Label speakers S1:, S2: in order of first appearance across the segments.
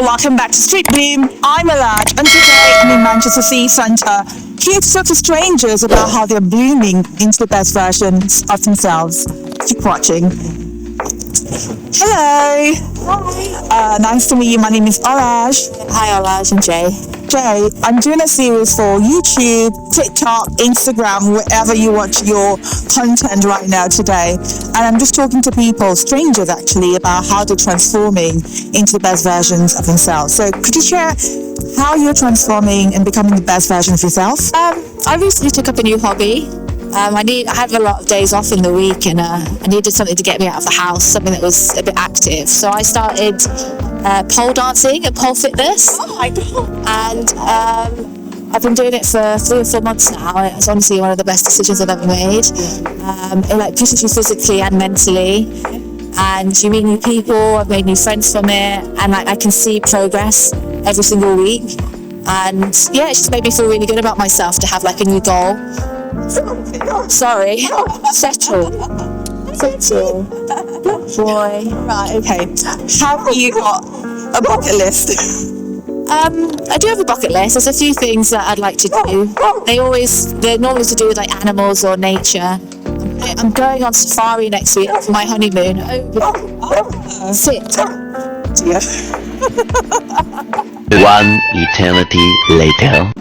S1: welcome back to Street Boom. I'm Alaj, and today I'm in Manchester City Centre, here to talk to strangers about how they're blooming into the best versions of themselves. Keep watching. Hello.
S2: Hi.
S1: Nice to meet you. My name is Alaj.
S2: Hi, Alaj and Jay.
S1: Jay, I'm doing a series for YouTube, TikTok, Instagram, wherever you watch your content right now today. And I'm just talking to people, strangers actually, about how they're transforming into the best versions of themselves. So could you share how you're transforming and becoming the best version of yourself?
S2: I recently took up a new hobby. I had a lot of days off in the week, and I needed something to get me out of the house, something that was a bit active. So I started pole dancing and pole fitness.
S1: Oh my God.
S2: And I've been doing it for 3 or 4 months now. It's honestly one of the best decisions I've ever made. It pushes you physically and mentally, and you meet new people. I've made new friends from it, and I can see progress every single week. And yeah, it just made me feel really good about myself to have like a new goal. Sorry. Settle. Good boy.
S1: Right, okay. Have you got a bucket list?
S2: I do have a bucket list. There's a few things that I'd like to do. They're normally to do with like animals or nature. I'm going on safari next week for my honeymoon. Sit.
S1: Yeah.
S3: One eternity later.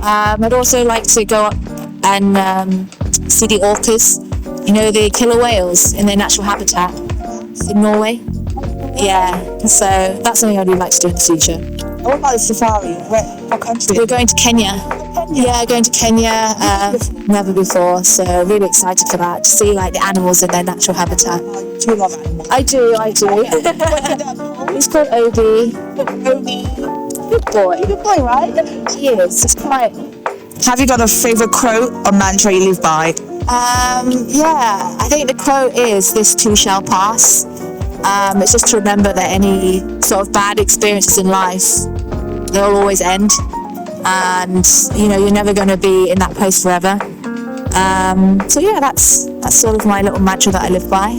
S2: I'd also like to go up and see the orcas. You know, the killer whales in their natural habitat in Norway. Yeah, so that's something I'd really like to do in the future.
S1: What about the safari? What country?
S2: We're going to Kenya. Yeah, going to Kenya. Never before, so really excited for that. To see like the animals in their natural habitat.
S1: Do you love animals?
S2: I do. He's called Obi. Good boy.
S1: Good boy, right?
S2: He is. He's quite.
S1: Have you got a favourite quote or mantra you live by?
S2: Yeah, I think the quote is, "This too shall pass." It's just to remember that any sort of bad experiences in life, they'll always end, and you're never going to be in that place forever. So yeah, that's sort of my little mantra that I live by.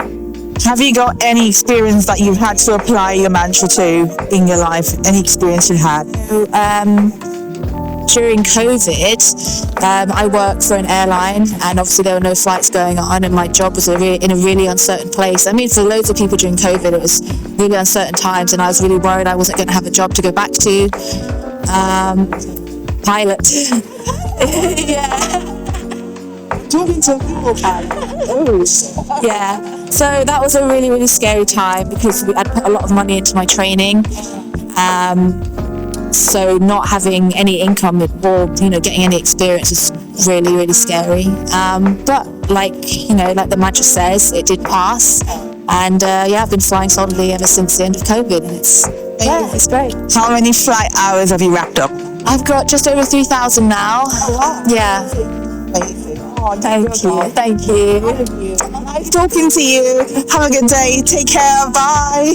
S1: Have you got any experience that you've had to apply your mantra to in your life? Any experience you had?
S2: During COVID, I worked for an airline, and obviously there were no flights going on, and my job was in a really uncertain place. I mean, for loads of people during COVID, it was really uncertain times, and I was really worried I wasn't going to have a job to go back to. Pilot. Yeah.
S1: Talking to people, pilot.
S2: Yeah. So that was a really, really scary time because I'd put a lot of money into my training. So not having any income or getting any experience is really, really scary. But like the mantra says, it did pass, and I've been flying solidly ever since the end of COVID, and it's great.
S1: How many flight hours have you racked up?
S2: I've got just over 3,000 now.
S1: Oh, wow.
S2: Yeah.
S1: Amazing. Oh,
S2: Thank you.
S1: Nice talking to you. Have a good day. Take care. Bye.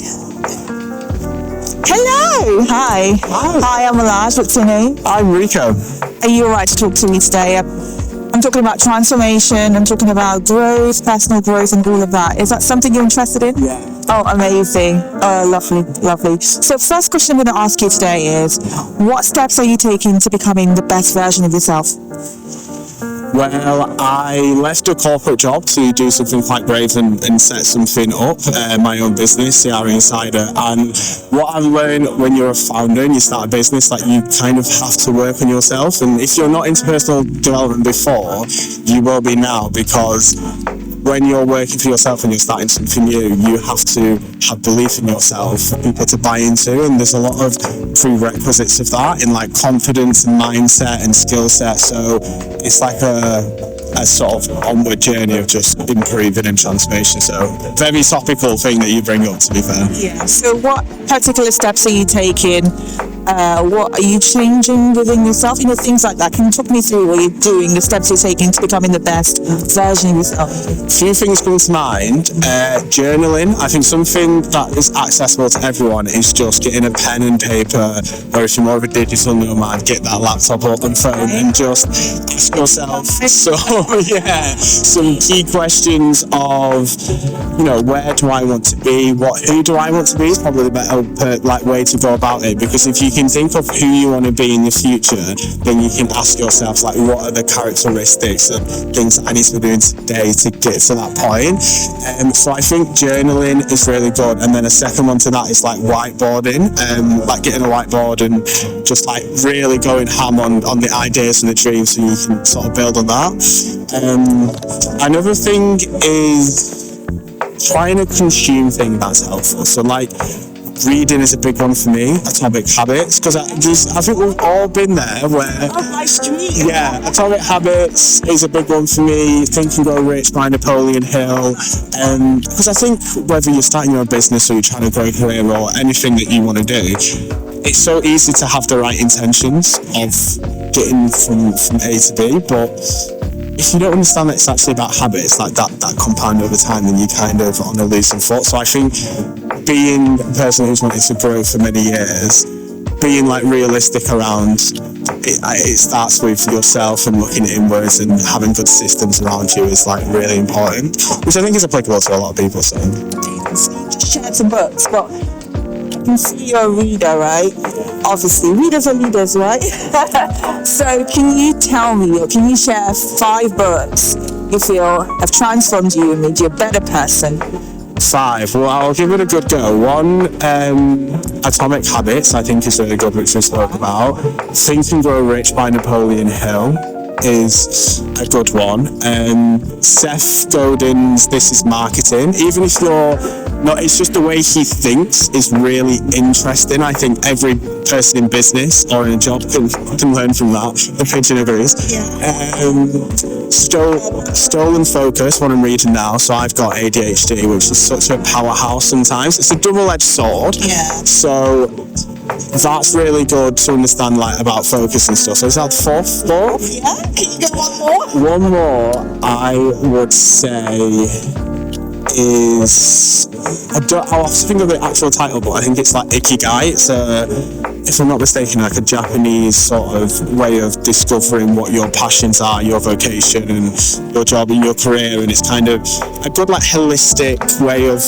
S1: Hello. Hi. Hi, I'm Alaj. What's your name?
S4: I'm Rico.
S1: Are you alright to talk to me today? I'm talking about transformation. I'm talking about growth, personal growth, and all of that. Is that something you're interested in?
S4: Yeah.
S1: Oh, amazing. Oh, lovely. So first question I'm going to ask you today is, what steps are you taking to becoming the best version of yourself?
S4: Well, I left a corporate job to do something quite brave and set something up, my own business, CR Insider. And what I've learned when you're a founder and you start a business, that you kind of have to work on yourself. And if you're not into personal development before, you will be now, because when you're working for yourself and you're starting something new, you have to have belief in yourself for people to buy into, and there's a lot of prerequisites of that in like confidence and mindset and skill set. So it's like a sort of onward journey of just improving and transformation. So very topical thing that you bring up, to be fair.
S1: Yeah. So what particular steps are you taking What are you changing within yourself? You know, things like that. Can you talk me through what you're doing, the steps you're taking to becoming the best version of yourself?
S4: A few things come to mind. Journaling. I think something that is accessible to everyone is just getting a pen and paper, or if you're more of a digital nomad, get that laptop or phone and just ask yourself some key questions of, you know, where do I want to be? Who do I want to be is probably the better way to go about it, because if you can think of who you want to be in the future, then you can ask yourself, like, what are the characteristics and things I need to be doing today to get to that point. So I think journaling is really good, and then a second one to that is like whiteboarding, like getting a whiteboard and just like really going ham on the ideas and the dreams, so you can sort of build on that. Another thing is trying to consume things that's helpful. So like reading is a big one for me. Atomic Habits, because I think we've all been there where Atomic Habits is a big one for me. Think and Grow Rich by Napoleon Hill, because I think whether you're starting your own business or you're trying to grow a career or anything that you want to do, it's so easy to have the right intentions of getting from A to B, but if you don't understand that it's actually about habits, like that compound over time, then you kind of on a losing foot. So I think being a person who's wanted to grow for many years, being like realistic around it starts with yourself and looking inwards and having good systems around you is like really important, which I think is applicable to a lot of people. So
S1: you just shared some books, but I can see you're a reader, right? Obviously, readers are leaders, right? So can you tell me, or can you share 5 books you feel have transformed you and made you a better person?
S4: 5. Well, I'll give it a good go. 1, Atomic Habits, I think is really good, which we spoke about. Think and Grow Rich by Napoleon Hill is a good one. Seth Godin's This Is Marketing. Even if you're not, it's just the way he thinks is really interesting. I think every person in business or in a job can learn from that. The pigeon agrees. Stolen Focus, what I'm reading now. So I've got ADHD, which is such a powerhouse sometimes. It's a double-edged sword. So that's really good to understand, like, about focus and stuff. So is that the 4th book?
S1: Yeah, can you get one more?
S4: One more, I would say, is I'll have to think of the actual title, but I think it's like Ikigai. It's if I'm not mistaken, like a Japanese sort of way of discovering what your passions are, your vocation and your job and your career, and it's kind of a good like holistic way of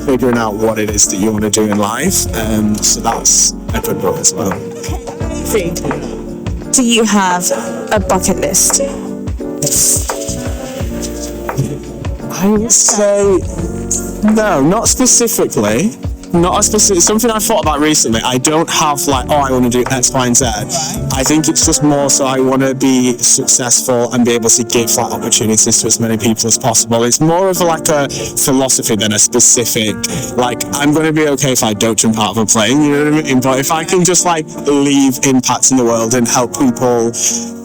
S4: figuring out what it is that you want to do in life. So that's a good book as well.
S1: Okay, amazing. Do you have a bucket list?
S4: I would say no, not specifically. Not a specific, something I thought about recently. I don't have like, I want to do X, Y, and Z. I think it's just more so I want to be successful and be able to give like opportunities to as many people as possible. It's more of like a philosophy than a specific, like, I'm going to be okay if I don't jump out of a plane, you know what I mean? But if I can just like leave impact in the world and help people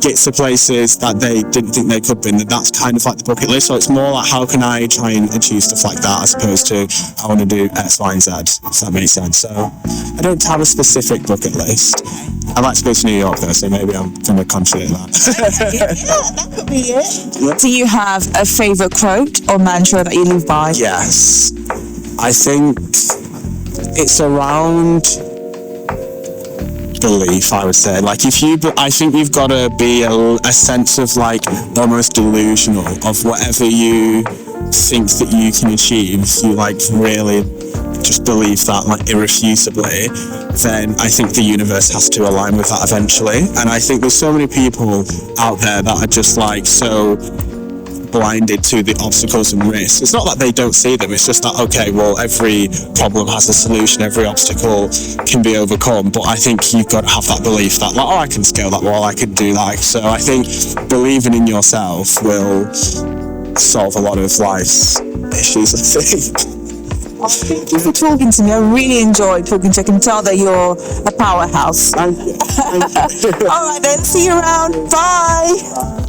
S4: get to places that they didn't think they could be, then that's kind of like the bucket list. So it's more like, how can I try and achieve stuff like that, as opposed to I want to do X, Y, and Z, if that makes sense. So I don't have a specific bucket list. I'd like to go to New York though, so maybe I'm going to contradict that.
S1: Yeah, that could be it. Yeah. Do you have a favourite quote or mantra that you live by?
S4: Yes. I think it's around belief, I would say. Like, I think you've got to be a sense of like almost delusional of whatever you think that you can achieve. You like really just believe that like irrefutably, then I think the universe has to align with that eventually. And I think there's so many people out there that are just like so blinded to the obstacles and risks. It's not that they don't see them, it's just that, okay, well, every problem has a solution, every obstacle can be overcome, but I think you've got to have that belief that like, I can scale that wall, I can do that. So I think believing in yourself will solve a lot of life's issues, I think.
S1: Thank you for talking to me. I really enjoyed talking to you. I can tell that you're a powerhouse.
S4: Thank you.
S1: All right then, see you around. Bye.